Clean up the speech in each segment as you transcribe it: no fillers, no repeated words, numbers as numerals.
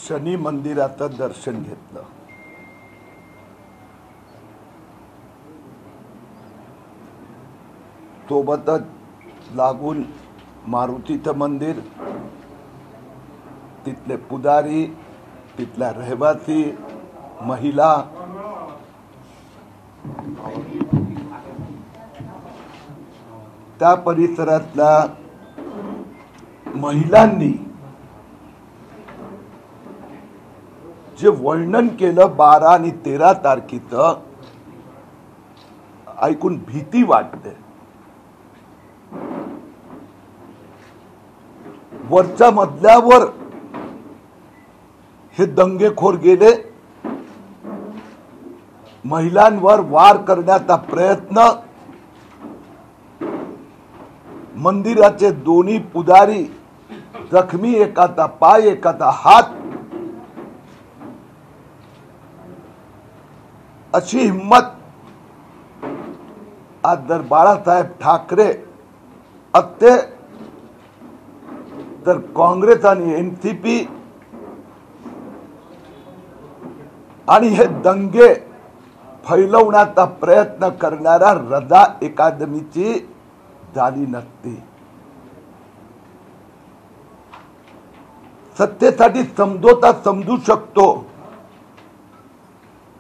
शनी मंदिराचं दर्शन घेतलं। सोबतच लागून मारुतीचं मंदिर, तिथले पुजारी, तिथल्या रहिवासी, महिला, त्या परिसरातल्या महिलांनी जे वर्णन केलं 12 आणि 13 तारखेचं, ऐकून भीती वाटते। वरच्या मजल्यावर हे दंगेखोर गेले, महिलांवर वार करण्याचा प्रयत्न, मंदिराचे दोन्ही पुजारी जखमी, एकाचा पाय, एकाचा हात। अशी हिम्मत आज जर बाळासाहेब ठाकरे असते तर काँग्रेस आणि एनसीपी आणि हे दंगे फैलवण्याचा प्रयत्न करणाऱ्या रजा अकादमीची झाली नसती। सत्तेसाठी समझोता समजू शकतो,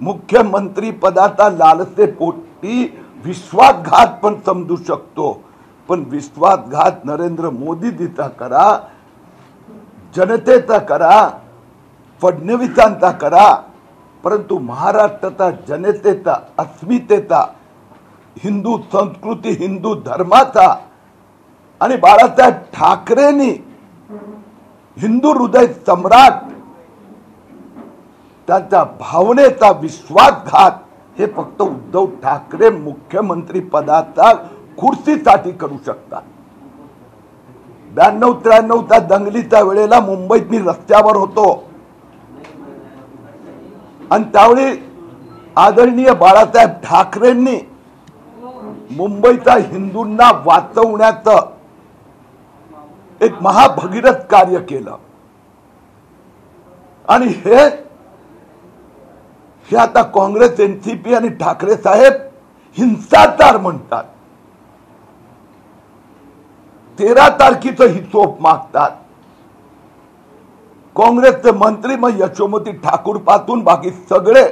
मुख्यमंत्री पदाचा लालसेपोटी विश्वासघात पण समजू शकतो, पण विश्वासघात नरेंद्र मोदीजीचा करा, जनतेचा करा, फडणवीसांचा करा, परंतु महाराष्ट्राचा जनतेचा, अस्मितेचा, हिंदू संस्कृती, हिंदू धर्माचा आणि बाळासाहेब ठाकरेंनी हिंदू हृदय सम्राट त्यांच्या भावनेचा विश्वासघात हे फक्त उद्धव ठाकरे मुख्यमंत्री पदाचा खुर्चीसाठी करू शकतात। 92-93 दंगलीच्या वेळेला मुंबईत मी रस्त्यावर होतो आणि त्यावेळी आदरणीय बाळासाहेब ठाकरेंनी मुंबईचा हिंदूंना वाचवण्याचं एक महाभगीरथ कार्य केलं आणि हे आता काँग्रेस, एनसीपी आणि ठाकरे साहेब हिंसाचार म्हणतात। 13 तारखेचं हिशोब मागतात काँग्रेसचे मंत्री, मग यशोमती ठाकूर पासून बाकी सगळे।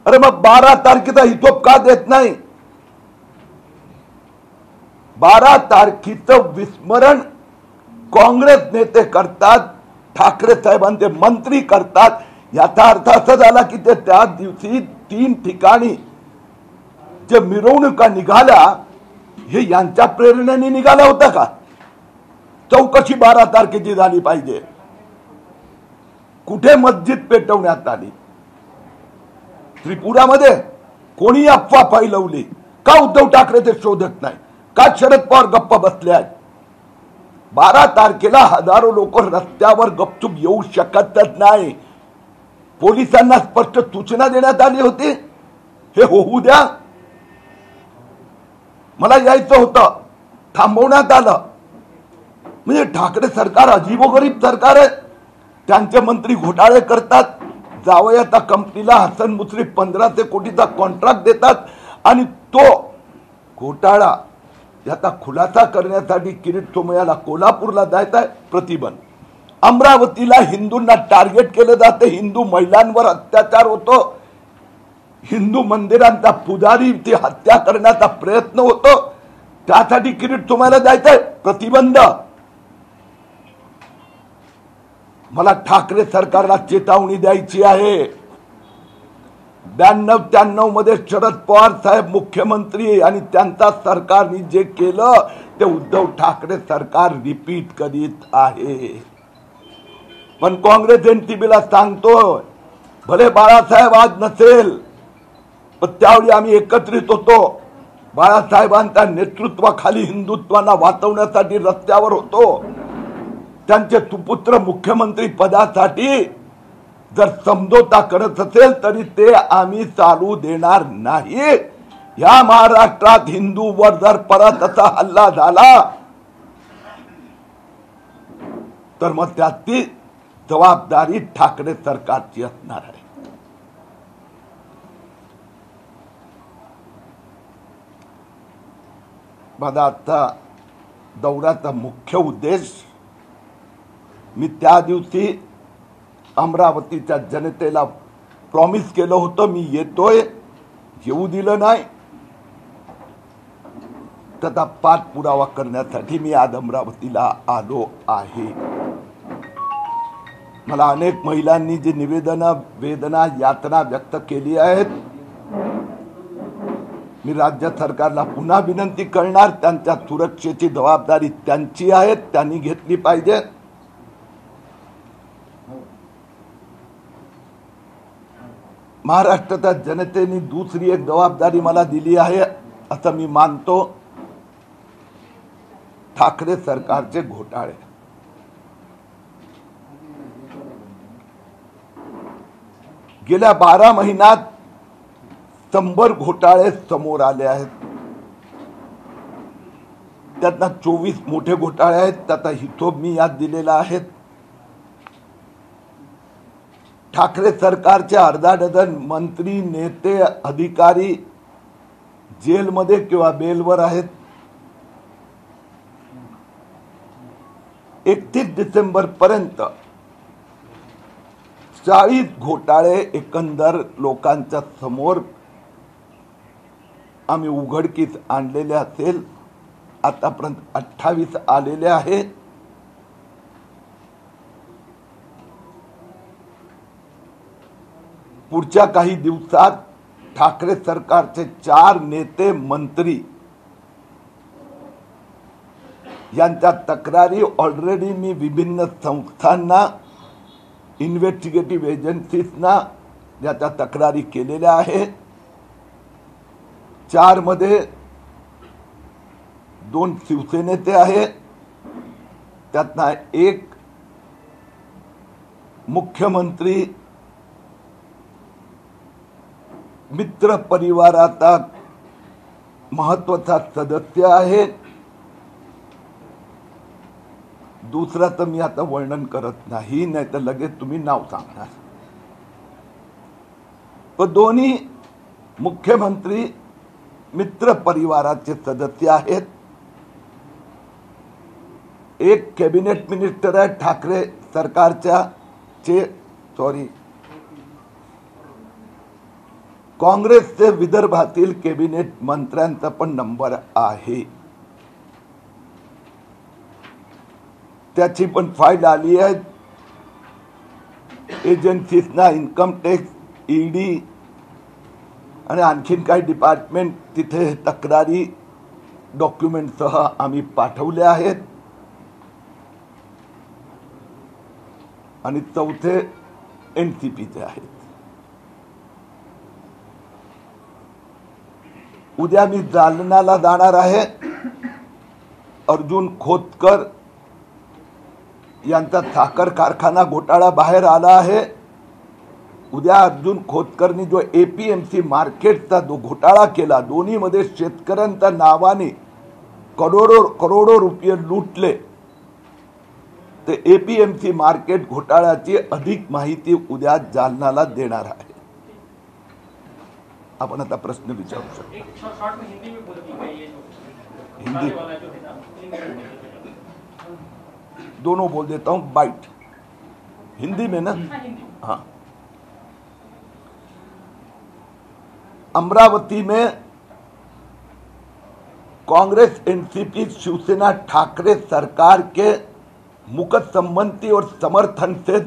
अरे मग 12 तारखेचा हिशोब का देत नाही? 12 तारखेचं विस्मरण काँग्रेस नेते करतात, ठाकरे साहेबांचे मंत्री करतात। याचा अर्थ असा झाला की ते त्या दिवशी 3 ठिकाणी जे मिरवणुका निघाल्या हे यांच्या प्रेरणेने निघाल्या होत्या का? चौकशी 12 तारखेची झाली पाहिजे। कुठे मस्जिद पेटवण्यात आली? त्रिपुरामध्ये कोणी अफवा फैलवली? का उद्धव ठाकरे ते शोधत नाही? का शरद पवार गप्प बसले आहेत? 12 तारखेला हजारो लोक रस्त्यावर गपचूप येऊ शकतच नाही। पोलिसांना स्पष्ट सूचना देण्यात आली होती, हे होऊ द्या, मला यायचं होतं, थांबवण्यात आलं। म्हणजे ठाकरे सरकार अजीबोगरीब सरकार आहे। त्यांचे मंत्री घोटाळे करतात, जावयाच्या कंपनीला हसन मुश्रीफ 1500 कोटीचा कॉन्ट्रॅक्ट देतात आणि तो घोटाळा याचा खुलासा करण्यासाठी किरीट सोमय्याला कोल्हापूरला जायचं आहे, प्रतिबंध। अमरावतीला हिंदूंना टार्गेट केलं जाते, हिंदू महिलांवर अत्याचार होतो, हिंदू मंदिरांचा पुजारीची हत्या करण्याचा प्रयत्न होतो, त्यासाठी किरीट सोमय्याला जायचंय, प्रतिबंध। मला ठाकरे सरकारला चेतावणी द्यायची आहे। 92-93 मध्ये शरद पवार साहेब मुख्यमंत्री आणि त्यांचा सरकारने जे केलं ते उद्धव ठाकरे सरकार रिपीट करीत आहे। पण काँग्रेस एनसीपीला सांगतो, भले बाळासाहेब आज नसेल पण त्यावेळी आम्ही एकत्रित होतो, बाळासाहेबांच्या नेतृत्वाखाली हिंदुत्वाला वाचवण्यासाठी रस्त्यावर होतो। त्यांचे सुपुत्र मुख्यमंत्री पदासाठी जर समझोता करत असेल तरी ते आम्ही चालू देणार नाही। या महाराष्ट्रात हिंदूवर जर परत असा हल्ला झाला तर मग त्याची जबाबदारी ठाकरे सरकारची असणार आहे. माझा आता दौऱ्याचा मुख्य उद्देश, मी त्या दिवशी अमरावतीच्या जनतेला प्रॉमिस केलं होतं मी येतोय, येऊ दिलं नाही, त्याचा पाठपुरावा करण्यासाठी मी आज अमरावतीला आलो आहे. मला अनेक महिलांनी जी निवेदनं, वेदना, यातना व्यक्त केली आहेत, मी राज्य सरकारला पुन्हा विनंती करणार, त्यांच्या सुरक्षेची जबाबदारी त्यांची आहे, त्यांनी घेतली पाहिजे. महाराष्ट्राच्या जनतेने दुसरी एक जबाबदारी मला दिली आहे असं मी मानतो. ठाकरे सरकारचे घोटाळे, गेल्या 12 महिन्यात 100 घोटाळे समोर आले आहेत. त्यातनं 24 मोठे घोटाळे आहेत, त्याचा हिशोब मी यात दिलेला आहे. ठाकरे सरकारचे अर्धा डझन मंत्री, नेते, अधिकारी जेलमध्ये किंवा बेलवर आहेत. 31 डिसेंबर पर्यंत 40 घोटाळे एकंदर लोकांच्या समोर आम्ही उघडकीस आणलेले असेल. आतापर्यंत 28 आलेले आहे. पुढच्या काही दिवसात ठाकरे सरकारचे 4 नेते, मंत्री यांच्या तक्रारी ऑलरेडी मी विभिन्न संस्थांना, इन्व्हेस्टिगेटिव्ह एजन्सीजना याच्या तक्रारी केलेल्या आहे. 4 मध्ये 2 शिवसेनेचे आहे, त्यातला एक मुख्यमंत्री मित्र परिवाराचा महत्वाचा सदस्य आहे. दुसरा तर मी आता वर्णन करत नाही, नाही तर लगेच तुम्ही नाव सांगणार. तो दोन्ही मुख्यमंत्री मित्र परिवाराचे सदस्य आहेत. एक कॅबिनेट मिनिस्टर आहे ठाकरे सरकारच्या काँग्रेसचे विदर्भातील कॅबिनेट मंत्र्यांचा पण नंबर आहे. त्याची पण फाईल आली आहे. एजन्सीजना, इन्कम टॅक्स, ईडी आणि आणखीन काही डिपार्टमेंट तिथे तक्रारी डॉक्युमेंटसह आम्ही पाठवले आहेत. आणि चौथे एनसीपीचे आहेत. उद्या मी जालन्याला जाणार आहे. अर्जुन खोतकर यांचा साखर कारखाना घोटाळा बाहेर आला आहे. उद्या अर्जुन खोतकरनी जो एपीएमसी मार्केटचा जो घोटाळा केला, दोन्हीमध्ये शेतकऱ्यांच्या नावाने करोडो रुपये लुटले, ते एपीएमसी मार्केट घोटाळ्याची अधिक माहिती उद्या जालन्याला देणार आहे. अपन आता प्रश्न विचारू सकते. हिंदी दोनों बोल देता हूं, बाइट हिंदी में ना. हाँ, अमरावती में कांग्रेस, एनसीपी, शिवसेना, ठाकरे सरकार के मुकदमंती और समर्थन से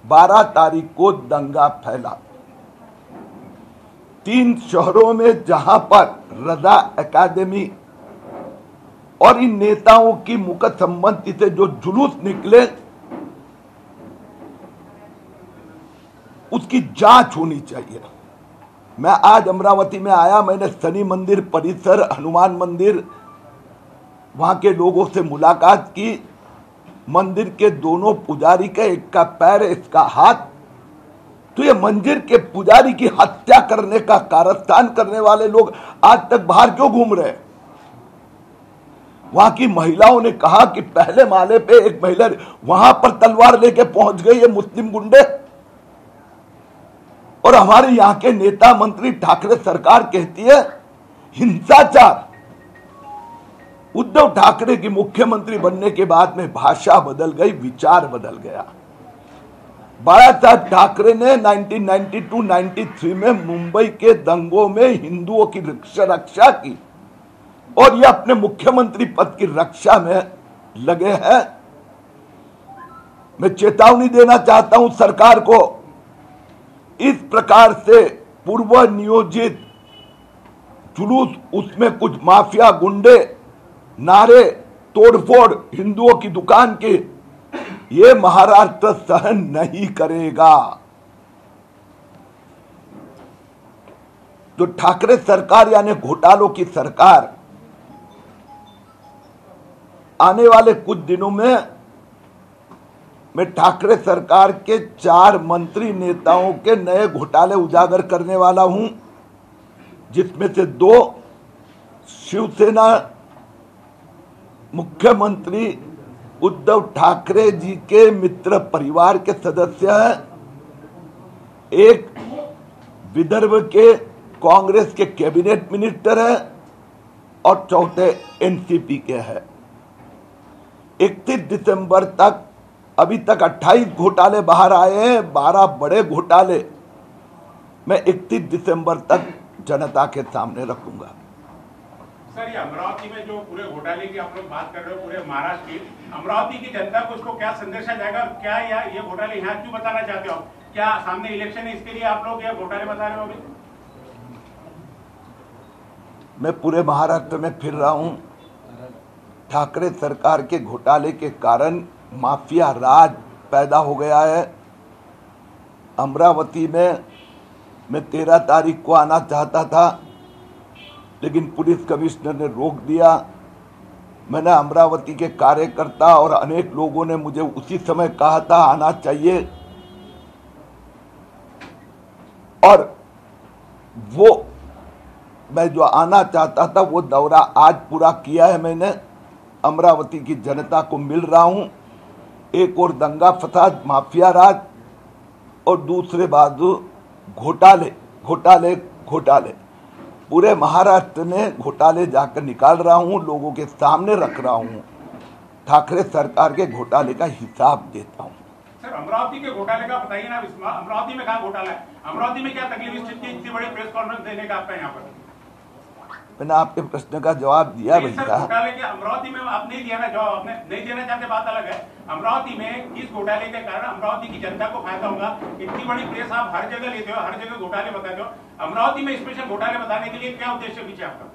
12 तारीख को दंगा फैला. 3 शहरों में जहां पर रजा अकादमी और इन नेताओं की मुकदमंती से जो जुलूस निकले, उसकी जांच होनी चाहिए. मैं आज अमरावती में आया, मैंने शनि मंदिर परिसर, हनुमान मंदिर, वहां के लोगों से मुलाकात की. मंदिर के दोनों पुजारी का, एक का पैर, इसका हाथ. तो ये मंदिर के पुजारी की हत्या करने का कारस्थान करने वाले लोग आज तक बाहर क्यों घूम रहे? वहां की महिलाओं ने कहा कि पहले माले पे एक महिला वहां पर तलवार लेके पहुंच गई है मुस्लिम गुंडे, और हमारे यहां के नेता मंत्री ठाकरे सरकार कहती है हिंसाचार। उद्धव ठाकरे की मुख्यमंत्री बनने के बाद में भाषा बदल गई, विचार बदल गया। बाला साहब ठाकरे ने 1992-93 में मुंबई के दंगों में हिंदुओं की रक्षा की, और ये अपने मुख्यमंत्री पद की रक्षा में लगे हैं। मैं चेतावनी देना चाहता हूं सरकार को, इस प्रकार से पूर्व नियोजित जुलूस, उसमें कुछ माफिया गुंडे, नारे, तोड़फोड़ हिंदुओं की दुकान के, ये महाराष्ट्र सहन नहीं करेगा। जो ठाकरे सरकार यानी घोटालों की सरकार, आने वाले कुछ दिनों में मैं ठाकरे सरकार के 4 मंत्री नेताओं के नए घोटाले उजागर करने वाला हूं, जिसमें से 2 शिवसेना मुख्यमंत्री उद्धव ठाकरे जी के मित्र परिवार के सदस्य हैं, एक विदर्भ के कांग्रेस के कैबिनेट मिनिस्टर हैं, और चौथे एनसीपी के हैं। 31 दिसंबर तक अभी तक 28 घोटाले बाहर आए हैं, 12 बड़े घोटाले मैं 31 दिसंबर तक जनता के सामने रखूंगा। सर, ये अमरावती में जो पूरे घोटाले की आप लोग बात कर रहे हो, पूरे महाराष्ट्र की, अमरावती की जनता को उसको क्या संदेशा जाएगा? क्या ये घोटाले यहाँ क्यों बताना चाहते हो? क्या सामने इलेक्शन है इसके लिए आप लोग ये घोटाले बता रहे हो? अभी मैं पूरे महाराष्ट्र में फिर रहा हूं। ठाकरे सरकार के घोटाले के कारण माफिया राज पैदा हो गया है। अमरावती में मैं 13 तारीख को आना चाहता था, लेकिन पुलिस कमिश्नर ने रोक दिया। मैंने अमरावती के कार्यकर्ता और अनेक लोगों ने मुझे उसी समय कहा था आना चाहिए, और वो मैं जो आना चाहता था वो दौरा आज पूरा किया है मैंने। अमरावती की जनता को मिल रहा हूं। एक और दंगा फसाद, माफिया राज, और दूसरे बाजू घोटाले घोटाले घोटाले। पूरे महाराष्ट्र में घोटाले जाकर निकाल रहा हूं, लोगों के सामने रख रहा हूं। ठाकरे सरकार के घोटाले का हिसाब देता हूं। सर, अमरावती के घोटाले का बताइए ना। अमरावती में क्या घोटाला है? अमरावती में क्या तकलीफ स्थिति थी इतनी बड़ी प्रेस कॉन्फ्रेंस देने का आपका यहाँ पर? मैंने आपके प्रश्न का जवाब दिया भैया। घोटाले के अमरावती में आप नहीं दिया ना जवाब, आपने नहीं देना चाहते, बात अलग है। अमरावती में इस घोटाले के कारण अमरावती की जनता को फायदा होगा। इतनी बड़ी प्रेस आप हर जगह लेते हो, हर जगह घोटाले बताते हो। अमरावती में स्पेशल घोटाले बताने के लिए क्या उद्देश्य पीछे आपका?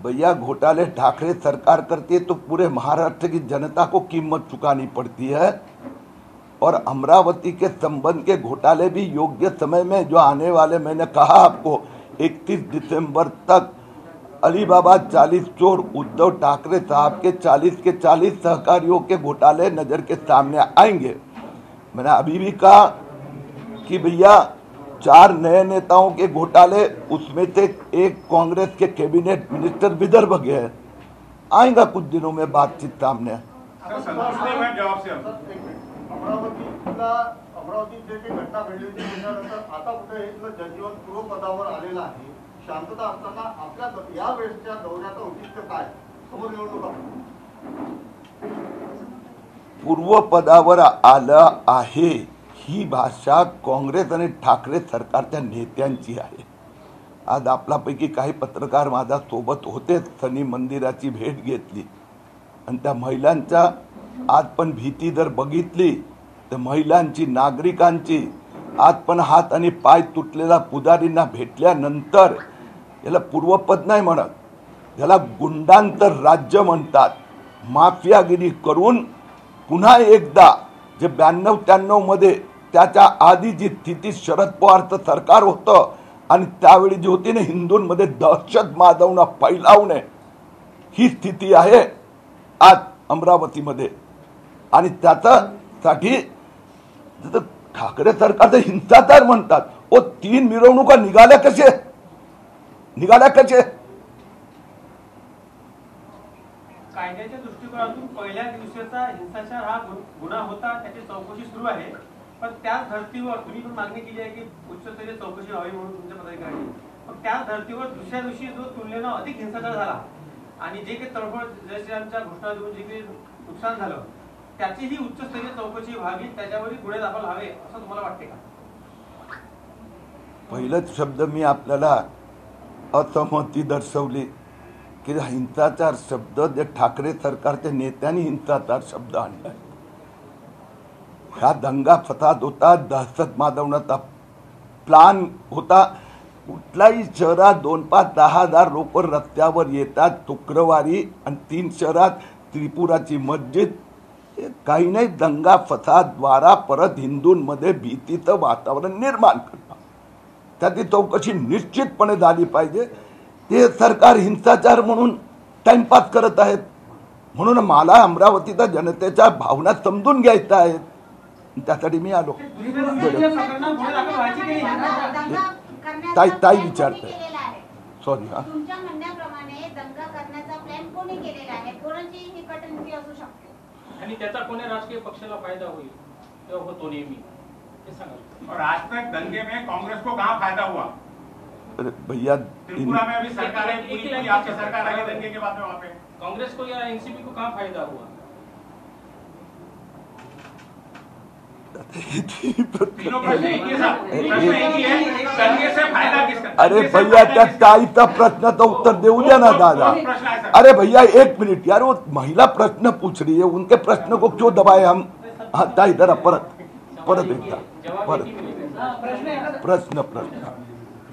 भैया, घोटाले ठाकरे सरकार करती है तो पूरे महाराष्ट्र की जनता को कीमत चुकानी पड़ती है, और अमरावती के संबंध के घोटाले भी योग्य समय में जो आने वाले, मैंने कहा आपको 31 दिसंबर तक अलीबाबा 40 चोर उद्धव ठाकरे साहब के 40 के 40 सहकारियों के घोटाले नजर के सामने आएंगे। मैंने अभी भी कहा कि भैया 4 नए नेताओं के घोटाले, उसमें से एक कांग्रेस के कैबिनेट मिनिस्टर विदर्भ के हैं, आएगा कुछ दिनों में बातचीत सामने। अमरावतीत जे काही घटना घडली होती त्याच्यानंतर आता कुठे इथलं जनजीवन पूर्वपदावर आलेलं आहे। शांतता असताना आपल्या या वेळेसच्या दौऱ्याचं उद्दिष्ट काय? समोर निवडणुका पूर्वपदावर आलं आहे ही भाषा काँग्रेस आणि ठाकरे सरकारच्या नेत्यांची आहे। आज आपल्यापैकी काही पत्रकार माझ्या सोबत होते, शनी मंदिराची भेट घेतली, आणि त्या महिलांच्या आज पण भीती जर बघितली तर महिलांची, नागरिकांची, आज पण हात आणि पाय तुटलेला पुजारींना भेटल्यानंतर याला पूर्वपद नाही म्हणत, याला गुंडांतर राज्य म्हणतात। माफियागिरी करून पुन्हा एकदा जे 92-93 मध्ये त्याच्या आधी जी स्थिती शरद पवारचं सरकार होतं, आणि त्यावेळी जी होती ना हिंदूंमध्ये दहशत माजवणं, फैलावणे, ही स्थिती आहे आज अमरावतीमध्ये। आणि त्याच्यासाठी ठाकरे सरकारचं हिंसाचार म्हणतात। ओ 3 मिरवणुका निघाल्या कसे? पहिल्या दिवसाचा हिंसाचार हा गुन्हा होता, त्याची चौकशी सुरू आहे. पण त्याच धर्तीवर तुम्ही पण मागणी केली आहे की उच्चस्तरीय चौकशी व्हावी म्हणून तुमच्या पदाधिकाऱ्यांनी. पण त्याच धर्तीवर दुसऱ्या दिवशी जो तुलनेनं अधिक हिंसाचार झाला आणि जे काही तळफळ जय श्रीरामच्या घोषणा देऊन जे काही नुकसान झालं त्याचीही उच्चस्तरीय चौकशी व्हावी, त्याच्यावरही गुन्हे दाखल व्हावे असं तुम्हाला वाटते का? पहिलाच शब्द मी आपल्याला असहमती दर्शवली की हिंसाचार शब्द जे ठाकरे सरकारच्या नेत्यांनी हिंसाचार शब्द आणलाय. हा दंगा फसाद होता, दहशत माजवण्याचा प्लान होता. कुठल्याही शहरात 2-5-10,000 लोक रस्त्यावर येतात शुक्रवारी आणि 3 शहरात त्रिपुराची मस्जिद. काही नाही, दंगा फसादद्वारा परत हिंदूंमध्ये भीतीचं वातावरण निर्माण करणं. त्याची चौकशी निश्चितपणे झाली पाहिजे. ते सरकार हिंसाचार म्हणून टाइमपास करत आहेत. म्हणून मला अमरावतीच्या जनतेच्या भावना समजून घ्यायच्या आहेत, त्यासाठी मी आलो. ताई विचारते, सॉरी. तुमच्या म्हणण्याप्रमाणे दंगा करण्याचा प्लॅन कोणी केलेला आहे, कोणाची ही कटनीती असू शकते आणि त्याचा कोण्या राजकीय पक्षाला फायदा होईल किंवा होतो नेहमी हे सांगा. और आज तक दंगे में कांग्रेस को कहाँ फायदा हुआ? अरे भैया, त्रिपुरा में अभी सरकार है, पूरी आपकी सरकार आई दंगे के बाद में वहाँ पे कांग्रेस को या एनसीपी को कहाँ फायदा हुआ? तीनों प्रश्न एक ही है, प्रश्न एक ही है, दंगे से फायदा किसका? अरे भैया, त्या ताईचा प्रश्नाचं उत्तर देऊ द्या ना दादा. अरे भैया एक मिनिट यार, वो महिला प्रश्न पूछ रही है, उनके प्रश्न को क्यों दबाए हम? हाँ ताई जरा परत एकदा प्रश्न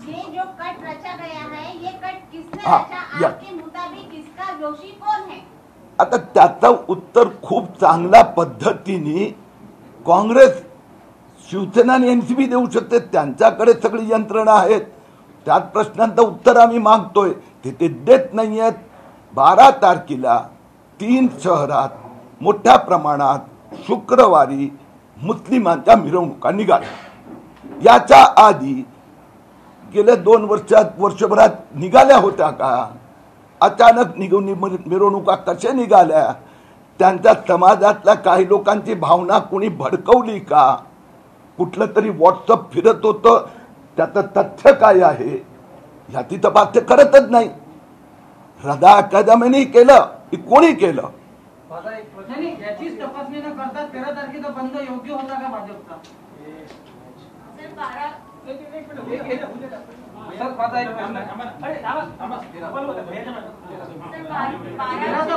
ये जो कट रचा गया है, ये कट किसने हाँ, रचा? आपके मुताबिक इसका दोषी कौन है? आता त्याचं उत्तर खूप चांगल्या पद्धतीने काँग्रेस, शिवसेना आणि एनसीपी देऊ शकते. त्यांच्याकडे सगळी यंत्रणा आहेत. त्याच प्रश्नांचं उत्तर आम्ही मागतोय, ते देत नाहीयेत. 12 तारखेला 3 शहरात मोठ्या प्रमाणात शुक्रवारी मुस्लिमांच्या मिरवणुका निघाल्या. याच्या आधी गेल्या 2 वर्षभरात निघाल्या होत्या का? अचानक मिरवणुका कशा निघाल्या? त्यांच्या समाजातल्या काही लोकांची भावना कोणी भडकवली का? कुठलं तरी व्हॉट्सअप फिरत होतं, त्याचं तथ्य काय आहे याची तपास ते करतच नाही. रदा अकादमीने केलं की कोणी केलं? याचीच तपासणी न करता 13 तारखेचा बंद योग्य होता का भाजपचा?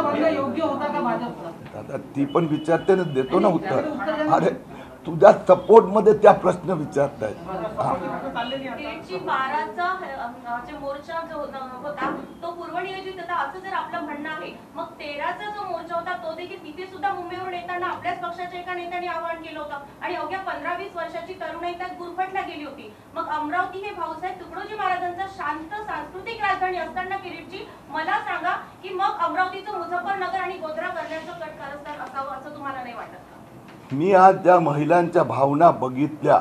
बंद योग्य होता का भाजपचा? दादा ती पण विचारते ना, देतो ना उत्तर. अरे तुझ्या सपोर्ट मध्ये त्या प्रश्न विचारतायत. 12चा मोर्चा जो होता तो पूर्वनियोजित होता असं जर आपलं म्हणणं आहे, मग 13चा जो मोर्चा होता तो देखील तिथे सुद्धा मुंबईवरून येताना आपल्याच पक्षाच्या एका नेत्याने आवाहन केलं होतं आणि अवघ्या 15-20 वर्षाची तरुणाई त्यात गुरफटला गेली होती. मग अमरावती हे भाऊसाहेब तुकडोजी महाराजांचा शांत सांस्कृतिक राजधानी असताना किरीटजी मला सांगा की मग अमरावतीचं मुझफ्फरनगर आणि गोध्रा करण्याचं कट कारस्थान असावं असं तुम्हाला नाही वाटत? मी आज ज्या महिलांच्या भावना बघितल्या,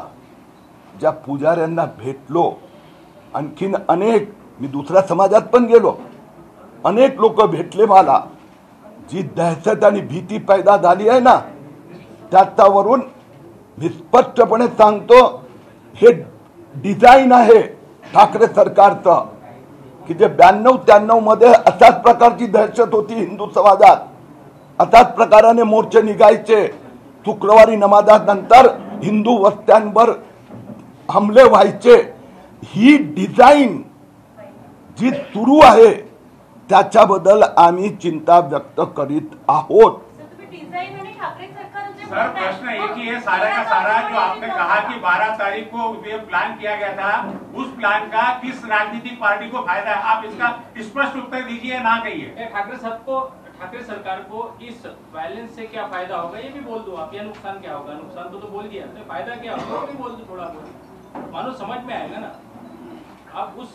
ज्या पुजाऱ्यांना भेटलो, आणखीन अनेक, मी दुसऱ्या समाजात पण गेलो, अनेक लोक भेटले मला. जी दहशत आणि भीती पैदा झाली आहे ना, त्याच्यावरून मी स्पष्टपणे सांगतो, हे डिझाईन आहे ठाकरे सरकारचं की जे 92-93 मध्ये अशाच प्रकारची दहशत होती हिंदू समाजात. अशाच प्रकाराने मोर्चे निघायचे. शुक्रवारी नमाजानंतर हिंदू वस्त्यांवर हमले व्हायचे. ही डिझाईन जी सुरू आहे त्याच्याबद्दल आम्ही चिंता व्यक्त करीत आहोत. सर प्रश्न एक ही है, सारा का सारा जो आपने कहा कि 12 तारीख को ये प्लान किया गया था, उस प्लान का किस राजनीतिक पार्टी को फायदा है? आप इसका स्पष्ट उत्तर दीजिए, ना कहिए. ठाकरे सरकार को इस वायलेंस से क्या फायदा होगा ये भी बोल दो आप, या नुकसान क्या होगा? नुकसान तो बोल दिया, तो फायदा क्या होगा भी बोल दो थोड़ा बहुत, मानो समझ में आएगा ना. आप उस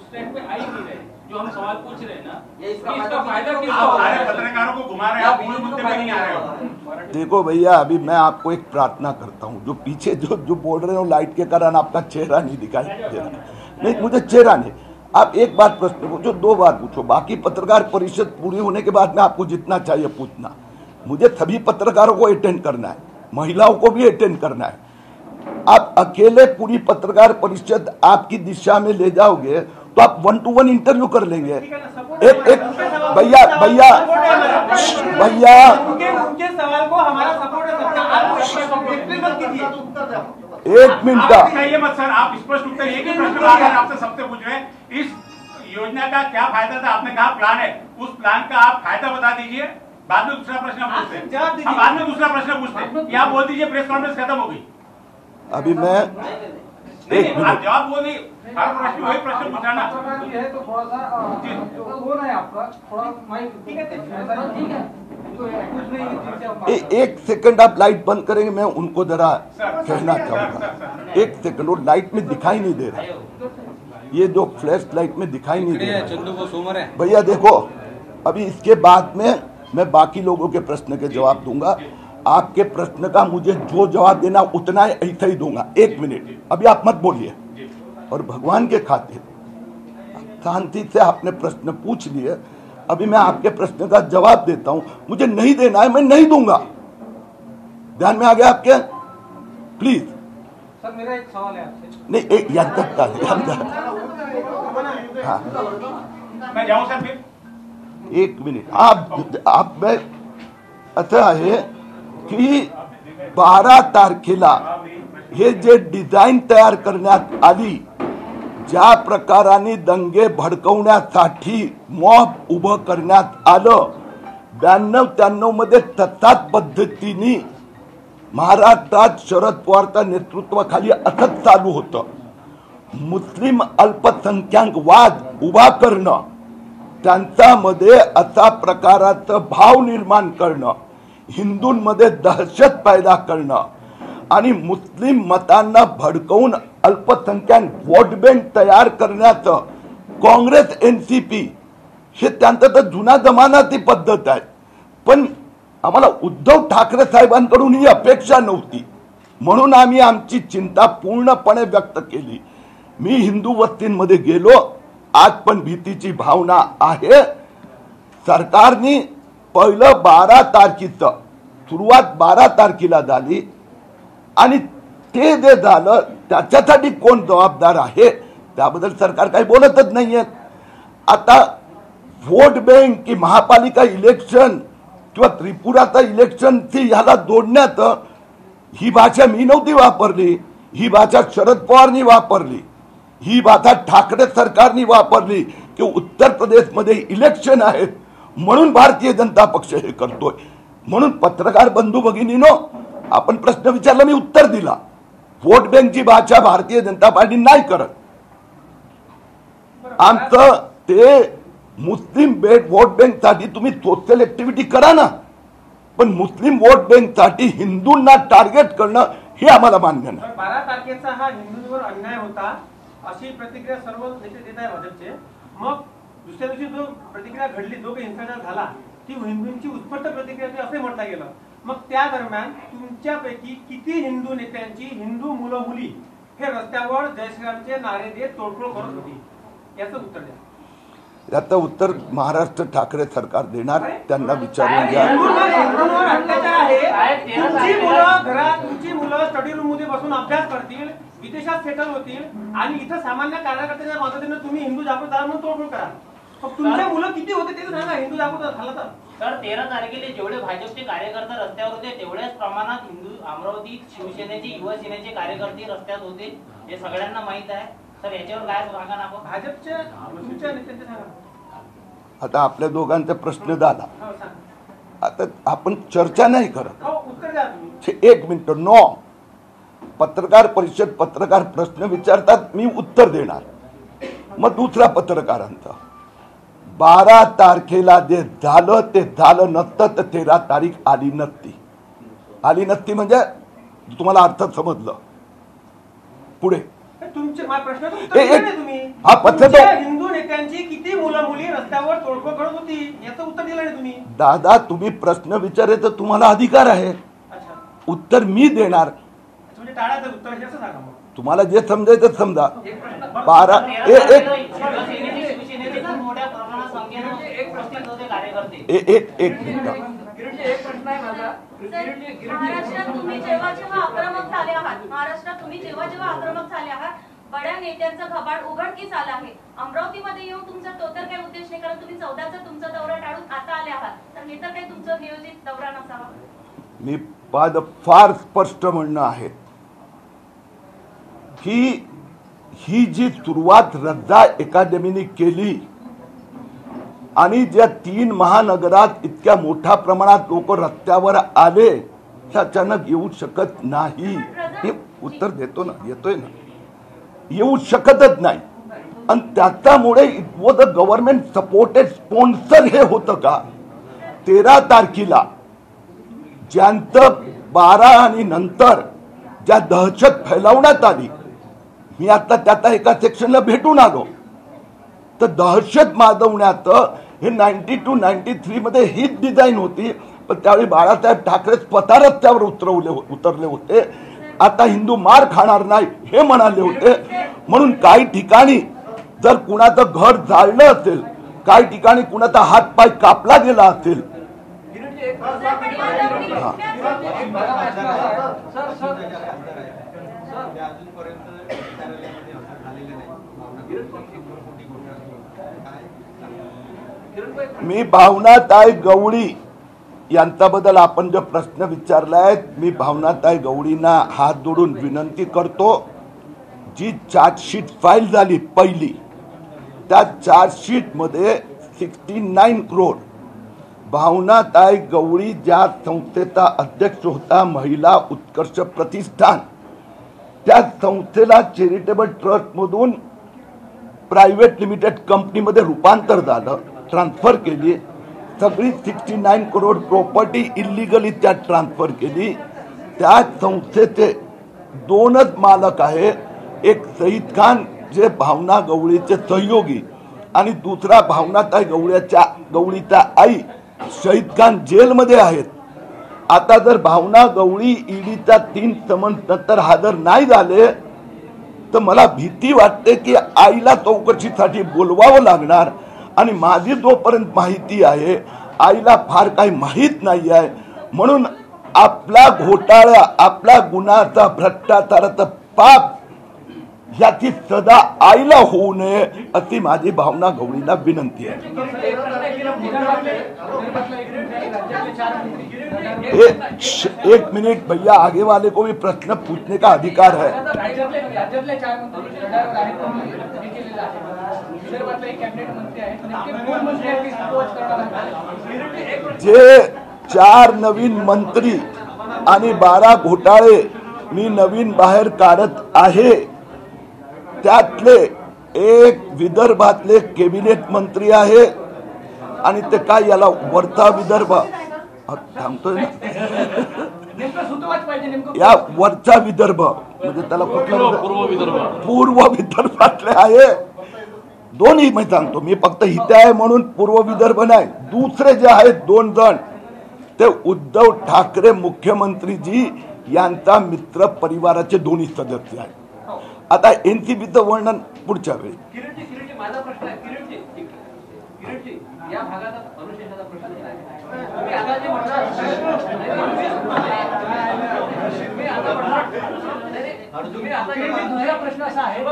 ट्रैक पे आ ही नहीं रहे जो हम सवाल पूछ रहे हैं ना, इसका फायदा किसको आप होगा? सारे पत्रकारों को घुमा रहे हैं, आप मूल मुद्दे पे नहीं आ रहे हो. देखो भैया, अभी मैं आपको एक प्रार्थना करता हूँ. जो पीछे जो बोल रहे हो लाइट के कारण आपका चेहरा नहीं दिखाई दे रहा. नहीं, मुझे चेहरा नहीं. आप एक बार प्रश्न पूछो, 2 बार पूछो, बाकी पत्रकार परिषद पूरी होने के बाद में आपको जितना चाहिए पूछना. मुझे सभी पत्रकारों को अटेंड करना है, महिलाओं को भी अटेंड करना है। आप अकेले पूरी पत्रकार परिषद आपकी दिशा में ले जाओगे तो आप 1-to-1 इंटरव्यू कर लेंगे। एक भैया उनके सवाल को हमारा सपोर्ट है। एक मिनट का बताइए मत सर, आप स्पष्ट उत्तर एक ही प्रश्न आपसे सबसे पूछ रहे हैं, इस योजना का क्या फायदा था? आपने कहा प्लान है, उस प्लान का आप फायदा बता दीजिए, बाद में दूसरा प्रश्न पूछते हैं। हम बाद में दूसरा प्रश्न पूछते हैं, या बोल दीजिए प्रेस कॉन्फ्रेंस खत्म हो गई। अभी मैं नहीं, आप जवाब बोलिए, हर प्रश्न वही प्रश्न पूछाना है तो थोड़ा सा वो है आपका थोड़ा माइक ठीक है एक सेकंड आप लाइट बंद करेंगे, मैं उनको जरा कहना चाहूंगा। एक सेकंड, वो लाइट में दिखाई नहीं दे रहा, ये जो फ्लैश लाइट में दिखाई नहीं दे रहा भैया। देखो अभी इसके बाद में मैं बाकी लोगों के प्रश्न के जवाब दूंगा। आपके प्रश्न का मुझे जो जवाब देना उतना ऐसा ही दूंगा। 1 मिनट अभी आप मत बोलिए, और भगवान के खातिर शांति से आपने प्रश्न पूछ लिए। अभी मैं आपके प्रश्न का जवाब देता हूं, मुझे नहीं देना है मैं नहीं दूंगा। ध्यान में आ गया आपके? प्लीज सर मेरा एक सवाल है आपसे। नहीं, एक याद करता है हाँ। मैं जाऊं सर फिर? 1 मिनिट आप में असं आहे की 12 तारखेला हे जे डिझाईन तयार करण्यात आली, ज्या प्रकाराने दंगे भडकवण्यासाठी मॉब उभं करण्यात आलं, 92-93 मध्ये तसाच पद्धतीने महाराष्ट्रात शरद पवारच्या नेतृत्वाखाली असंच चालू होतं। मुस्लिम अल्पसंख्याक वाद उभा करणं, त्यांच्यामध्ये असा प्रकाराचं भाव निर्माण करणं, हिंदूंमध्ये दहशत पैदा करणं आणि मुस्लिम मतांना भडकवून अल्पसंख्याक वोट बँक तयार करण्याचं काँग्रेस एनसीपी हे त्यांचा तर जुना जमानाची पद्धत आहे। पण आम्हाला उद्धव ठाकरे साहेबांकडून ही अपेक्षा नव्हती, म्हणून आम्ही आमची चिंता पूर्णपणे व्यक्त केली। मी हिंदू वस्तींमध्ये गेलो, आज पण भीतीची भावना आहे। सरकारने पहिलं 12 तारखेचं सुरुवात 12 तारखेला झाली, आणि ते जे झालं त्याच्यासाठी कोण जबाबदार आहे त्याबद्दल सरकार काही बोलतच नाहीये। आता वोट बँक की महापालिका इलेक्शन किंवा त्रिपुराचा इलेक्शन ह्याला जोडण्यात ही भाषा मी नव्हती वापरली, ही भाषा शरद पवारनी वापरली, ही भाषा ठाकरे सरकारनी वापरली की उत्तर प्रदेशमध्ये इलेक्शन आहेत म्हणून भारतीय जनता पक्ष हे करतोय। म्हणून पत्रकार बंधू भगिनीनो, आपण प्रश्न विचारला, मी उत्तर दिला। वोट बँकची भाषा भारतीय जनता पार्टी नाही करत। आमचं ते मुस्लिम वोट बँक साठी तुम्ही सोशल ऍक्टिव्हिटी करा ना, पण मुस्लिम वोट बँक साठी हिंदूंना टार्गेट करणं हे आम्हाला मान्य नाही। 12 तारखेचा हा हिंदूंवर अन्याय होता अशी प्रतिक्रिया सर्व नेते देत आहे भाजपचे। मग दुसऱ्या दिवशी जो प्रतिक्रिया घडली, जो काही हिंसाचार झाला, ती हिंदूंची उत्स्फूर्त प्रतिक्रिया ती असे म्हटलं गेलं। मग त्या दरम्यान तुमच्यापैकी किती हिंदू नेत्यांची हिंदू मुलं मुली हे रस्त्यावर जय श्रीरामचे नारे देत तोडफोड करत होती, याचं उत्तर द्या। याचं उत्तर महाराष्ट्र ठाकरे सरकार देणार, त्यांना विचारून घ्या। तुमची मुलं स्टडी रूम मध्ये बसून अभ्यास करतील, विदेशात सेटल होतील, आणि इथं सामान्य कार्यकर्त्यांच्या मदतीने तुम्ही हिंदू जागृत झाला म्हणून तोडफोड करा। तुमचे मुलं किती होते ते सांगा, हिंदू जागृत झाला तर? सर 13 तारखेला जेवढे भाजपचे कार्यकर्ते रस्त्यावर होते तेवढ्याच प्रमाणात हिंदू अमरावतीत शिवसेनेचे युवासेनेचे कार्यकर्ते रस्त्यात होते, हे सगळ्यांना माहित आहे। सर याच्यावर काय सांगा ना आपण? भाजपच्या तुमच्या नेत्यांचे सांगा। आता आपल्या दोघांचा प्रश्न झाला, आता आपण चर्चा नाही करत। उत्तर द्या तुम्ही। 1 मिनिट, नो, पत्रकार परिषद पत्रकार प्रश्न विचारतात, मी उत्तर देणार, मग दुसरा पत्रकारांचा। 12 तारखेला जे झालं ते झालं नसतं तर 13 तारीख आली नसती। आली नसती म्हणजे तुम्हाला अर्थ समजलं? पुढे तुमचे प्रश्न तुम्ही हिंदू नेत्यांची किती मुलं मुली रस्त्यावर तोडफोड करत होती याचं उत्तर दिलं नाही तुम्ही। दादा तुम्ही प्रश्न विचारायचा तुम्हाला अधिकार आहे, उत्तर मी देणार। म्हणजे टाळाचं उत्तर असं सांगा मग, तुम्हाला जे समजायचं समजा। 12 एक मिनिट, एक प्रश्न आहे माझा. महाराष्ट्रात तुम्ही जेव्हा जेव्हा आक्रमक झाले आहात, महाराष्ट्रात तुम्ही जेव्हा जेव्हा आक्रमक झाले आहात, बड्या नेत्यांचा घबाड उघडकीस आला आहे. अमरावतीमध्ये येऊन तुमचा तो तर काही उद्देश नाही, कारण तुम्ही 14चा तुमचा दौरा टाळून आता आले आहात, तर हे तर काही तुमचं नियोजित दौरा नसावा. मी फार स्पष्ट म्हणणं आहे की ही जी सुरुवात रज्जा अकादमीने केली आणि ज्या 3 महानगरात इतक्या मोठ्या प्रमाणात लोक रस्त्यावर आले, अचानक येऊ शकत नाही. हे उत्तर देतो ना, येतोय ना, येऊ शकतच नाही. आणि त्याच्यामुळे it was a government supported sponsor हे होतं का. 13 तारखेला ज्यांचं 12 आणि नंतर ज्या दहशत फैलावण्यात आली, मी आता त्याचा एका सेक्शनला भेटून आलो, तर दहशत माजवण्यात हे 92-93 मध्ये हीच डिझाईन होती. पण त्यावेळी बाळासाहेब ठाकरे स्वतः रस्त्यावर उतरले होते. आता हिंदू मार खाणार नाही हे म्हणाले होते. म्हणून काही ठिकाणी जर कुणाचं घर जाळलं असेल, काही ठिकाणी कुणाचा हात पाय कापला गेला असेल, मी भावनाताई गवळी यांच्याबद्दल आपण जो प्रश्न विचारलाय, मी भावनाताई गवळींना हात जोडून विनंती करतो, जी चार्जशीट फाईल झाली पहिली, त्या चार्जशीट मध्ये 69 करोड भावनाताई गवळी ज्या संस्थेचा अध्यक्ष होता, महिला उत्कर्ष प्रतिष्ठान, त्या संस्थेला चॅरिटेबल ट्रस्ट मधून प्रायव्हेट लिमिटेड कंपनीमध्ये रूपांतर झालं, ट्रान्सफर केली. सगळी 69 करोड प्रॉपर्टी इलिगली त्यात ट्रान्सफर केली. त्या संस्थेचे 2च मालक आहे, एक सईद खान जे भावना गवळीचे सहयोगी आणि दुसरा भावनाताई गवळीच्या आई शहीद खान जेलमध्ये आहेत. आता जर भावना गवळी ईडीच्या 3 समन्स नंतर हजर नाही झाले, तर मला भीती वाटते की आईला चौकशीसाठी बोलवावं लागणार. आणि माझी जोपर्यंत माहिती आहे, आईला फार काही माहीत नाही आहे. म्हणून आपला घोटाळा, आपला गुन्ह्याचा, भ्रष्टाचाराचा पाप याची सदा आईला होऊ नये अशी माझी भावना गवळीला विनंती आहे. एक मिनट भैया, आगे वाले को भी प्रश्न पूछने का अधिकार है. जे 4 नवीन मंत्री आणि 12 घोटाळे मी नवीन बाहेर काढत आहे, त्यातले एक विदर्भातले कॅबिनेट मंत्री आहे आणि ते काय याला वरचा विदर्भ थांबतोय ना, या वरचा विदर्भ म्हणजे त्याला कुठला, पूर्व विदर्भातले आहे. दोन्ही मी सांगतो, मी फक्त इथे आहे म्हणून पूर्व विदर्भ नाही. दुसरे जे आहेत 2 जण, ते उद्धव ठाकरे मुख्यमंत्रीजी यांचा मित्र परिवाराचे दोन्ही सदस्य आहेत. आता एनसीबीचं वर्णन पुढच्या वेळी. माझा प्रश्न आहे, किरीटजी, या भागाचा अनुशेषाचा प्रश्न आहे. तुम्ही आता जे म्हटलं, तुम्ही आता दुसरा प्रश्न असा आहे,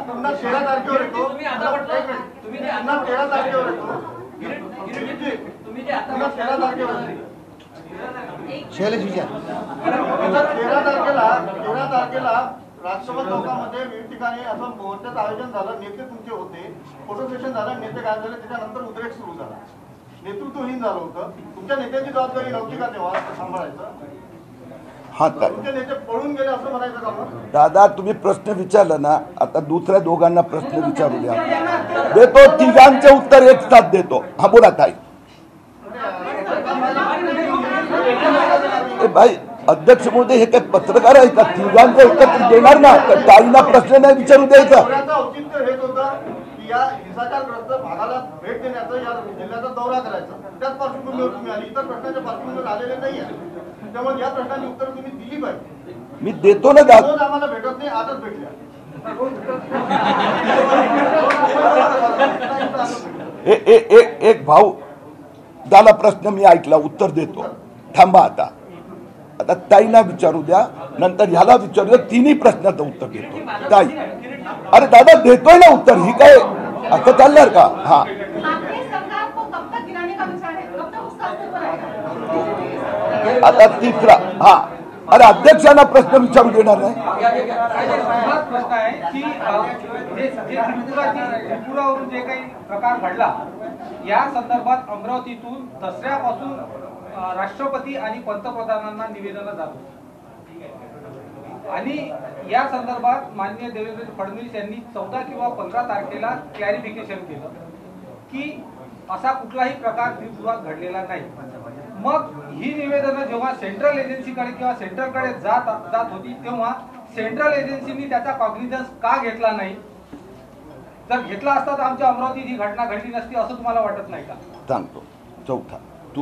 पुन्हा 13 तारखेवर येतो. तुम्ही आता म्हटलं, तुम्ही जे आता 13 तारखेवर येतो. तुम्ही जे आता 13 तारखेवर शैलेश विचार 13 तारखेला राष्ट्रपती चौकामध्ये विविध ठिकाणी असं मोर्चाचं आयोजन झालं. नेते तुमचे होते, फोटो सेशन झालं, नेते काय झाले, त्याच्यानंतर उद्रेक सुरू झाला. नेतृत्वहीन झालं होतं. तुमच्या नेत्यांची जबाबदारी नव्हती का तेव्हा सांभाळायचं? हा, तुमचे नेते पळून गेले असं म्हणायचं का मग? दादा, तुम्ही प्रश्न विचारला ना, आता दुसऱ्या दोघांना प्रश्न विचारू द्या, देतो तिघांचे उत्तर एक साथ देतो. हा बोला ताई. भाई अध्यक्ष महोदय, हे काय पत्रकार आहे का? तिघांचं एकत्र देणार ना, तर ताईला प्रश्न नाही विचारू द्यायचा. औचित्य हेच होतं की या हिंसाचारग्रस्त भागाला भेट देण्याचं, या जिल्ह्याचा दौरा करायचा. त्याच पार्श्वभूमीवर तुम्ही आली, इतर प्रश्नाच्या पार्श्वभूमीवर आलेले नाही आहे. त्यामुळे या प्रश्नाची उत्तर तुम्ही दिली पाहिजे. मी देतो ना दादा. रोज आम्हाला भेटत नाही, आजच भेटल्या. एक भाऊ झाला प्रश्न मी ऐकला, उत्तर देतो. थांबा आता ताईंना विचारू द्या, नंतर ह्याला विचारू द्या. तिन्ही प्रश्नाचं उत्तर देतो. ताई, अरे दादा देतोय ना उत्तर. ही काय असं चालणार का? हा, आता तिसरा. हा, अरे अध्यक्षांना प्रश्न विचारू देणार नाही. प्रश्न आहे की त्रिपुरावरून जे काही प्रकार घडला या संदर्भात अमरावतीतून दसऱ्यापासून राष्ट्रपती आणि पंतप्रधानांना निवेदन जातो आणि या संदर्भात माननीय देवेंद्र फडणवीस यांनी 14 किंवा 15 तारखेला क्लॅरिफिकेशन केलं की असा कुठलाही प्रकार त्रिपुरात घडलेला नाही. मग ही निवेदनं जेव्हा सेंट्रल एजन्सीकडे किंवा सेंट्रलकडे जात होती तेव्हा सेंट्रल एजन्सीनी त्याचा कॉग्निझन्स का घेतला नाही? जर घेतला असता तर आमच्या अमरावतीत ही घटना घडली नसती असं तुम्हाला वाटत नाही का? सांगतो. चौथा तू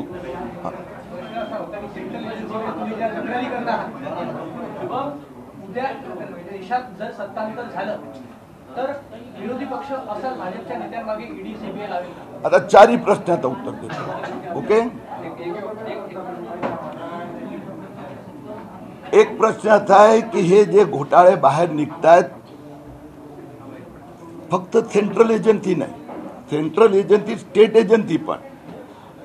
उद्या देशात जर सत्तांतर झालं तर विरोधी पक्ष असं भाजपच्या नेत्यांमागे ईडी सीबीआय लावेल. आता चारही प्रश्नाचं उत्तर देतो. ओके. एक प्रश्न असा आहे की हे जे घोटाळे बाहेर निघतायत फक्त सेंट्रल एजन्सी नाही, सेंट्रल एजन्सी, स्टेट एजन्सी पण,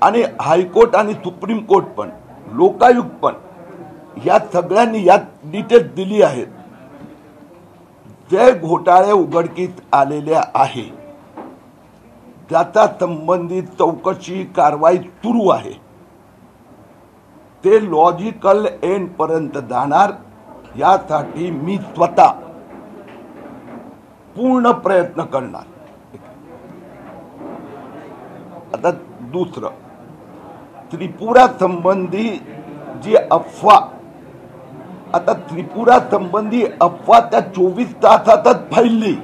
आणि हायकोर्ट आणि सुप्रीम कोर्ट पण, लोकायुक्त पण, या सगळ्यांनी यात डिटेल्स दिली आहेत. जे घोटाळे उघडकीस आलेले आहे त्याचा संबंधित चौकशी कारवाई सुरू आहे. ते लॉजिकल एंड पर्यंत जाणार यासाठी मी स्वतः पूर्ण प्रयत्न करणार. आता दुसरं, त्रिपुरा संबंधी जी अफवा, आता त्रिपुरा संबंधी अफवा त्या 24 तासातच फैलली.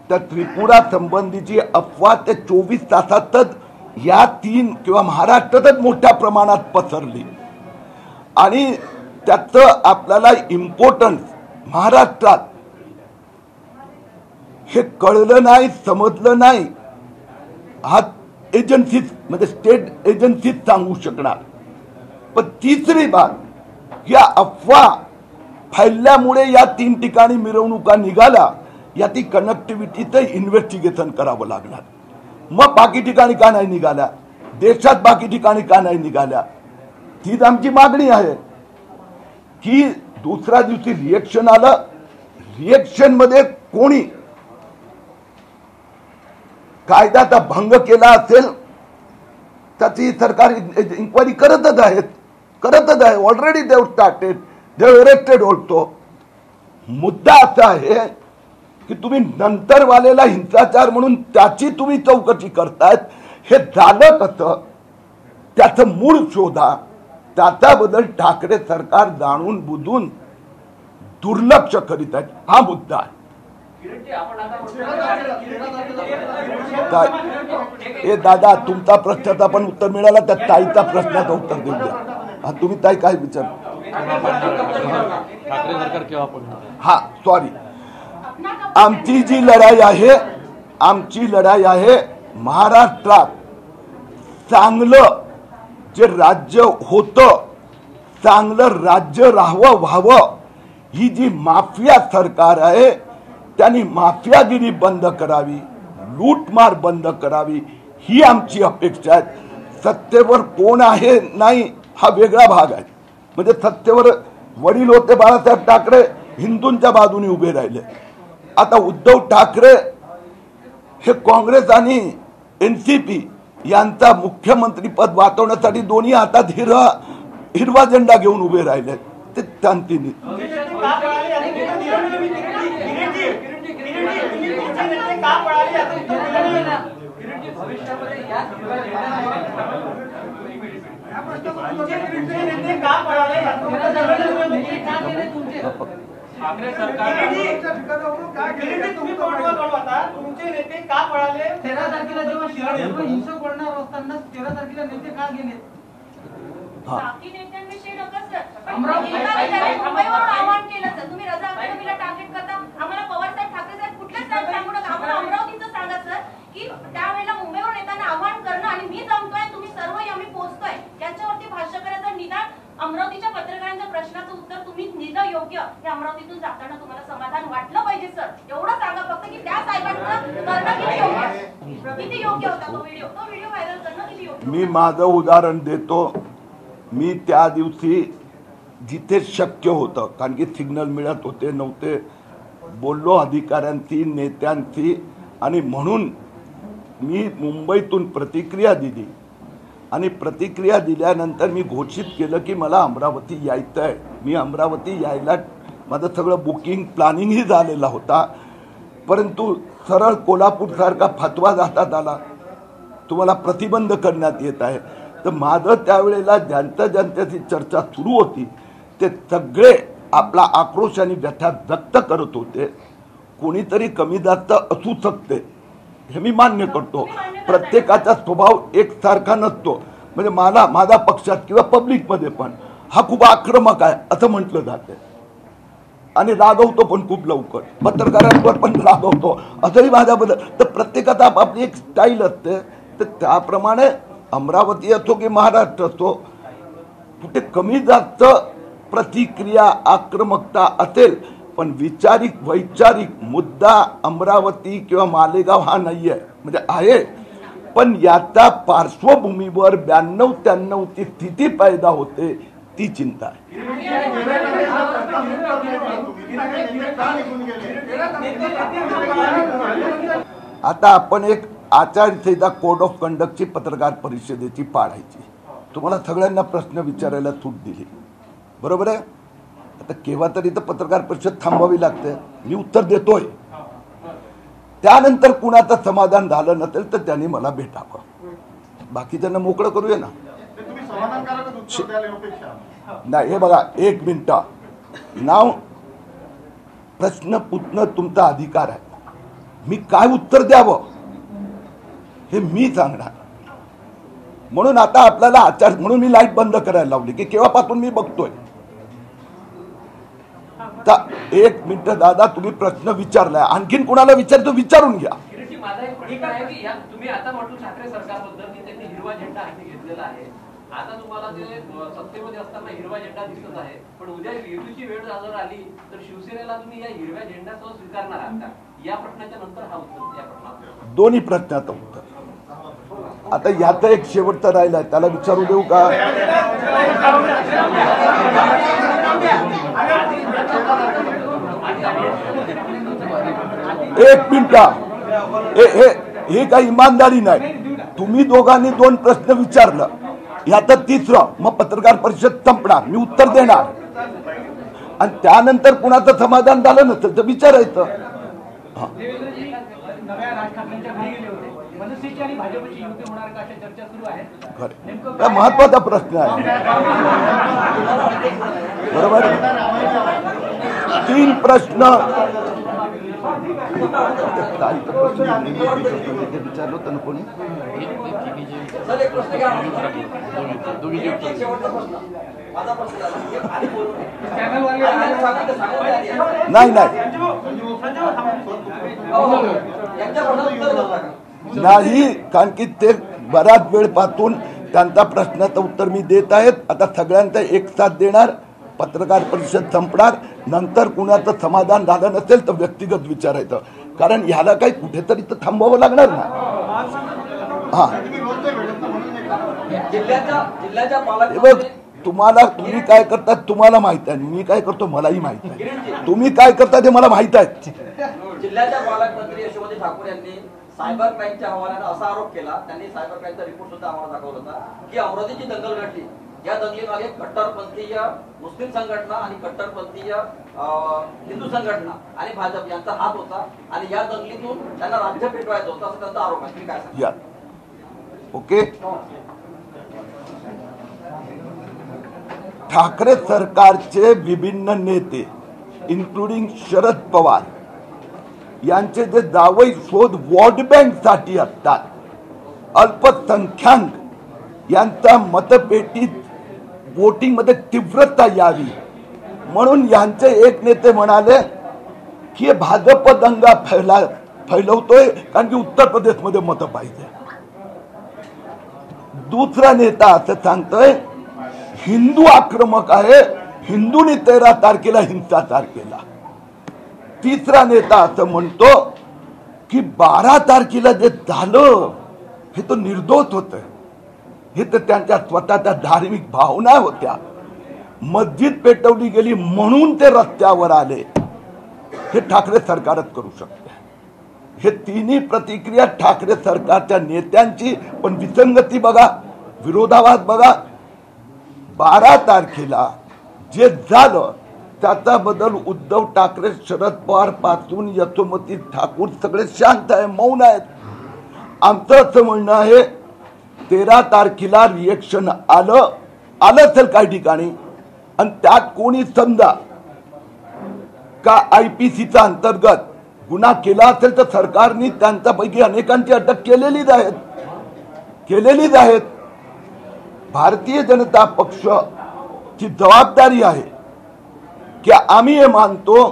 त्या त्रिपुरा संबंधीची अफवा त्या 24 तासातच या 3 किंवा महाराष्ट्रातच मोठ्या प्रमाणात पसरली आणि त्याचं आपल्याला इम्पॉर्टन्स महाराष्ट्रात हे कळलं नाही, समजलं नाही. हा एजन्सीज म्हणजे स्टेट एजन्सीज सांगू शकणार. पण तिसरी बात, या अफवा फैलल्यामुळे या 3 ठिकाणी मिरवणुका निघाल्या, याची कनेक्टिव्हिटीचं इन्व्हेस्टिगेशन करावं लागणार. मग बाकी ठिकाणी का नाही निघाल्या, देशात बाकी ठिकाणी का नाही निघाल्या, तीच आमची मागणी आहे. की दुसऱ्या दिवशी रिएक्शन आलं, रिएक्शन मध्ये कोणी कायद्याचा भंग केला असेल त्याची सरकार इन्क्वायरी करतच आहे. ऑलरेडी देव स्टार्टेड, देव अरेस्टेड ऑल्सो. मुद्दा असा आहे की तुम्ही नंतर वालेला हिंसाचार म्हणून त्याची तुम्ही चौकशी करतायत. हे झालं कसं, त्याचं मूळ शोधा. त्याच्याबद्दल ठाकरे सरकार जाणून बुजून दुर्लक्ष करीत आहेत. हा मुद्दा आहे. ए दादा, तुमचा प्रश्नाचा पण उत्तर मिळाला, त्या ताईचा प्रश्नाचं उत्तर देऊ द्या. हा, तुम्ही ताई काय विचार? ठाकरे सरकार केव्हा पण? हा, सॉरी. आमची जी लढाई आहे महाराष्ट्रात चांगलं जे राज्य होतं, चांगलं राज्य व्हावं. ही जी माफिया सरकार आहे त्यांनी माफियागिरी बंद करावी, लूटमार बंद करावी, ही आमची अपेक्षा आहे. सत्तेवर कोण आहे नाही हा वेगळा भाग आहे. म्हणजे सत्तेवर वडील होते बाळासाहेब ठाकरे, हिंदूंच्या बाजूने उभे राहिले. आता उद्धव ठाकरे हे काँग्रेस आणि एनसीपी यांचा मुख्यमंत्री पद वाचवण्यासाठी दोन्ही हातात हिरवा झेंडा घेऊन उभे राहिले. ते शांतीने ठाकरे सरकार तुमचे नेते का पळाले? 13 तारखेला जेव्हा हिंसक वळणावर असताना 13 तारखेला नेते का गेले? बाकी नेत्यांविषयी नका सर, पण मुंबईवरून आवाहन केलं सर. तुम्ही रजा अकादमीला टार्गेट करता. आम्हाला पवार साहेब, ठाकरे साहेब कुठलेच साहेब सांगू नका. आम्हाला अमरावतीचं सांगा सर की सर्वही आम्ही पोहोचतोय याच्यावरती भाष्य करायचं निदान अमरावतीच्या पत्रकारांच्या प्रश्नाचं उत्तर तुम्ही दिलं योग्य हे अमरावतीतून जाताना तुम्हाला समाधान वाटलं पाहिजे सर. एवढं सांगा फक्त की त्या साहेबांचं करणं किती योग्य होता तो व्हिडिओ व्हायरल करणं किती योग्य. मी माझं उदाहरण देतो. मी त्या दिवशी जिथे शक्य होतं, कारण की सिग्नल मिळत होते नव्हते, बोललो अधिकाऱ्यांशी नेत्यांशी आणि म्हणून मी मुंबईतून प्रतिक्रिया दिली आणि प्रतिक्रिया दिल्यानंतर मी घोषित केलं की मला अमरावती यायचं आहे. मी अमरावती यायला माझं सगळं बुकिंग प्लॅनिंगही झालेला होता, परंतु सरळ कोल्हापूरसारखा फतवा हातात आला, तुम्हाला प्रतिबंध करण्यात येत आहे. तर माझं त्यावेळेला ज्यांच्याशी चर्चा सुरू होती ते सगळे आपला आक्रोश आणि व्यथा व्यक्त करत होते. कोणीतरी कमी जास्त असू शकते हे मी मान्य करतो. प्रत्येकाचा स्वभाव एकसारखा नसतो. म्हणजे माझा पक्षात किंवा पब्लिकमध्ये पण हा खूप आक्रमक आहे असं म्हटलं जाते आणि रागवतो पण खूप लवकर, पत्रकारांवर पण रागवतो असंही माझ्याबद्दल. तर प्रत्येकाचा आपली एक स्टाईल असते. तर त्याप्रमाणे अमरावती असो की महाराष्ट्र असो, कुठे कमी जास्त प्रतिक्रिया आक्रमकता असेल, पण वैचारिक मुद्दा अमरावती किंवा मालेगाव हा नाही आहे. म्हणजे आहे, पण याच्या पार्श्वभूमीवर 92-93 ची स्थिती पैदा होते ती चिंता आहे. आता आपण एक आचारसंहिता कोड ऑफ कंडक्टची पत्रकार परिषदेची पाळायची. तुम्हाला सगळ्यांना प्रश्न विचारायला सूट दिली, बरोबर आहे. आता केव्हा तरी तर पत्रकार परिषद थांबवावी लागते. मी उत्तर देतोय. त्यानंतर कुणाचं समाधान झालं नसेल तर त्यांनी मला भेटावं, बाकीच्यांना मोकळं करूया ना. नाही, हे बघा, 1 मिनिट. नाव प्रश्न पूछणं तुमचा अधिकार आहे. मी काय उत्तर द्यावं हे मी सांगणार. म्हणून आता आपल्याला म्हणून मी लाईट बंद करायला लावली की केव्हापासून मी बघतोय. 1 मिनिट दादा, तुम्ही प्रश्न विचारलाय, आणखीन कुणाला विचारतो विचारून घ्या. माझा एक प्रश्न आहे की तुम्ही आता म्हटलं ठाकरे सरकारबद्दल की त्यांनी हिरवा झेंडा हाती घेतलेला आहे. आता तुम्हाला ते सत्तेमध्ये असताना हिरवा झेंडा दिसत आहे, पण उद्या युतीची वेळ जर आली तर शिवसेनेला तुम्ही या हिरव्या झेंड्यासह स्वीकारणार आहात का? या प्रश्नाच्या नंतर हा उत्तर, या प्रश्नात दोन्ही प्रश्नाचं उत्तर. आता याचा एक शेवटचा राहिलाय, त्याला विचारू देऊ का? एक मिनिट, हे काही इमानदारी नाही. तुम्ही दोघांनी 2 प्रश्न विचारलं, याचं तिसरं, मग पत्रकार परिषद संपणार, मी उत्तर देणार आणि त्यानंतर कुणाचं समाधान झालं नसेल तर विचारायचं. महत्वाचा प्रश्न आहे, बरोबर. 3 प्रश्न विचारलो तर कोणी नाही, कारण की ते बऱ्याच वेळपासून त्यांचा प्रश्नाचं उत्तर मी देत आहेत. आता सगळ्यांचं एक साथ देणार, पत्रकार परिषद संपणार, नंतर कुणाचं समाधान झालं नसेल तर व्यक्तिगत विचारायचं, कारण ह्याला काही कुठेतरी तर थांबवावं लागणार ना. हा, बघ, तुम्ही काय करतात तुम्हाला माहित आहे, मी काय करतो मलाही माहित आहे, तुम्ही काय करता ते मला माहित आहे. जिल्ह्याच्या पालकमंत्री यशोमती ठाकूर यांनी सायबर क्राईमच्या हवाल्याने असा आरोप केला, त्यांनी सायबर क्राईमचा रिपोर्ट सुद्धा आम्हाला दाखवला होता की अमरावतीची दंगल घडली, या दंगलीमागे कट्टरपंथीय मुस्लिम संघटना आणि कट्टरपंथीय हिंदू संघटना आणि भाजप यांचा हात होता आणि या दंगलीतून त्यांना राज्य पेटवायचं होतं असं त्यांचा आरोप आहे. काय सांगा? ओके, ठाकरे सरकारचे विभिन्न नेते इन्क्लुडिंग शरद पवार यांचे जे दावे शोध वोट बँक साठी असतात, अल्पसंख्याक यांच्या मतपेटीत वोटिंग मध्ये तीव्रता यावी म्हणून यांचे एक नेते म्हणाले की भाजप दंगा फैलवतोय कारण की उत्तर प्रदेशमध्ये मतं पाहिजे. दुसरा नेता असं सांगतोय हिंदू आक्रमक आहे, हिंदूंनी 13 तारखेला हिंसाचार केला. तिसरा नेता असं म्हणतो की 12 तारखेला जे झालं हे तर निर्दोष होतं, हे तर त्यांच्या स्वतःच्या धार्मिक भावना होत्या, मस्जिद पेटवली गेली म्हणून ते रस्त्यावर आले, हे ठाकरे सरकारच करू शकते. हे तिन्ही प्रतिक्रिया ठाकरे सरकारच्या नेत्यांची, पण विसंगती बघा, विरोधाभास बघा. 12 तारखेला जे झालं त्याचा बदल उद्धव ठाकरे, शरद पवार पासून यशोमती ठाकूर सगळे शांत आहे, मौन आहेत. आमचं असं म्हणणं आहे 13 तारखेला रिएक्शन आलं असेल काही ठिकाणी, आणि त्यात कोणी समजा का IPCच्या अंतर्गत गुन्हा केला असेल तर सरकारने त्यांच्यापैकी अनेकांची अटक केलेलीच आहेत. भारतीय जनता पक्षाची जबाबदारी आहे की आम्ही हे मानतो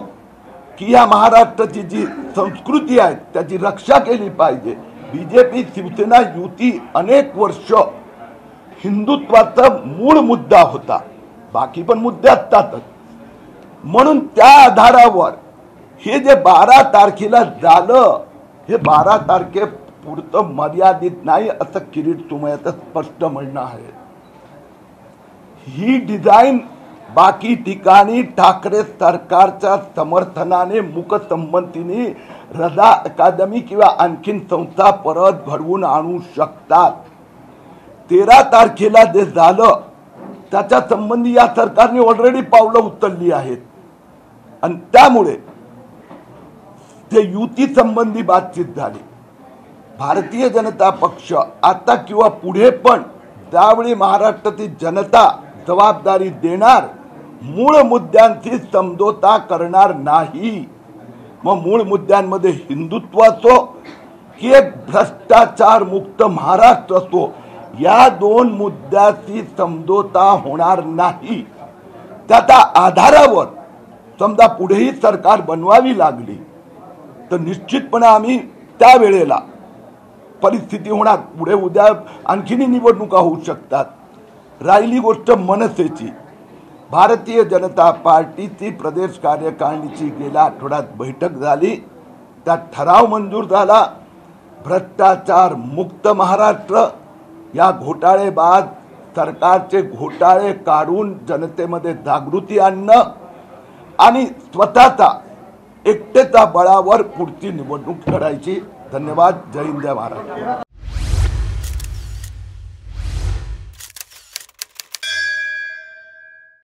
की या महाराष्ट्राची जी संस्कृती आहे त्याची रक्षा केली पाहिजे. BJP शिवसेना युती अनेक वर्ष हिंदुत्वाचा मूळ मुद्दा होता, बाकी पण मुद्दे असतातच. म्हणून त्या आधारावर हे जे 12 तारखेला झालं हे 12 तारखेपुरतं मर्यादित नाही असं किरीट सोमय्याचं स्पष्ट म्हणणं आहे. ही डिझाईन बाकी ठिकाणी ठाकरे सरकारच्या समर्थनाने मूकसंमतीने रजा अकादमी किंवा आणखीन संस्था परत घडवून आणू शकतात. 13 तारखेला जे झालं त्याच्या संबंधी या सरकारने ऑलरेडी पावलं उचलली आहेत, आणि त्यामुळे ते युती संबंधी बातचीत झाली. भारतीय जनता पक्ष आता किंवा पुढे पण त्यावेळी महाराष्ट्रातील जनता जबाबदारी देणार, मूळ मुद्द्यांची समझोता करणार नाही. मग मूळ मुद्द्यांमध्ये हिंदुत्व असो की एक भ्रष्टाचार मुक्त महाराष्ट्र असो, या 2 मुद्द्याची समझोता होणार नाही. त्याच्या आधारावर समजा पुढेही सरकार बनवावी लागली तर निश्चितपणे आम्ही त्यावेळेला परिस्थिती होणार, पुढे उद्या आणखीन निवडणुका होऊ शकतात. राहिली गोष्ट मनसेची, भारतीय जनता पार्टीची प्रदेश कार्यकारिणीची गेल्या आठवड्यात बैठक झाली, त्यात ठराव मंजूर झाला. भ्रष्टाचार मुक्त महाराष्ट्र, या घोटाळेबाज सरकारचे घोटाळे काढून जनतेमध्ये जागृती आणणं आणि स्वतःचा एकटेच्या बळावर पुढची निवडणूक लढायची. धन्यवाद. जय हिंद, जय महाराष्ट्र.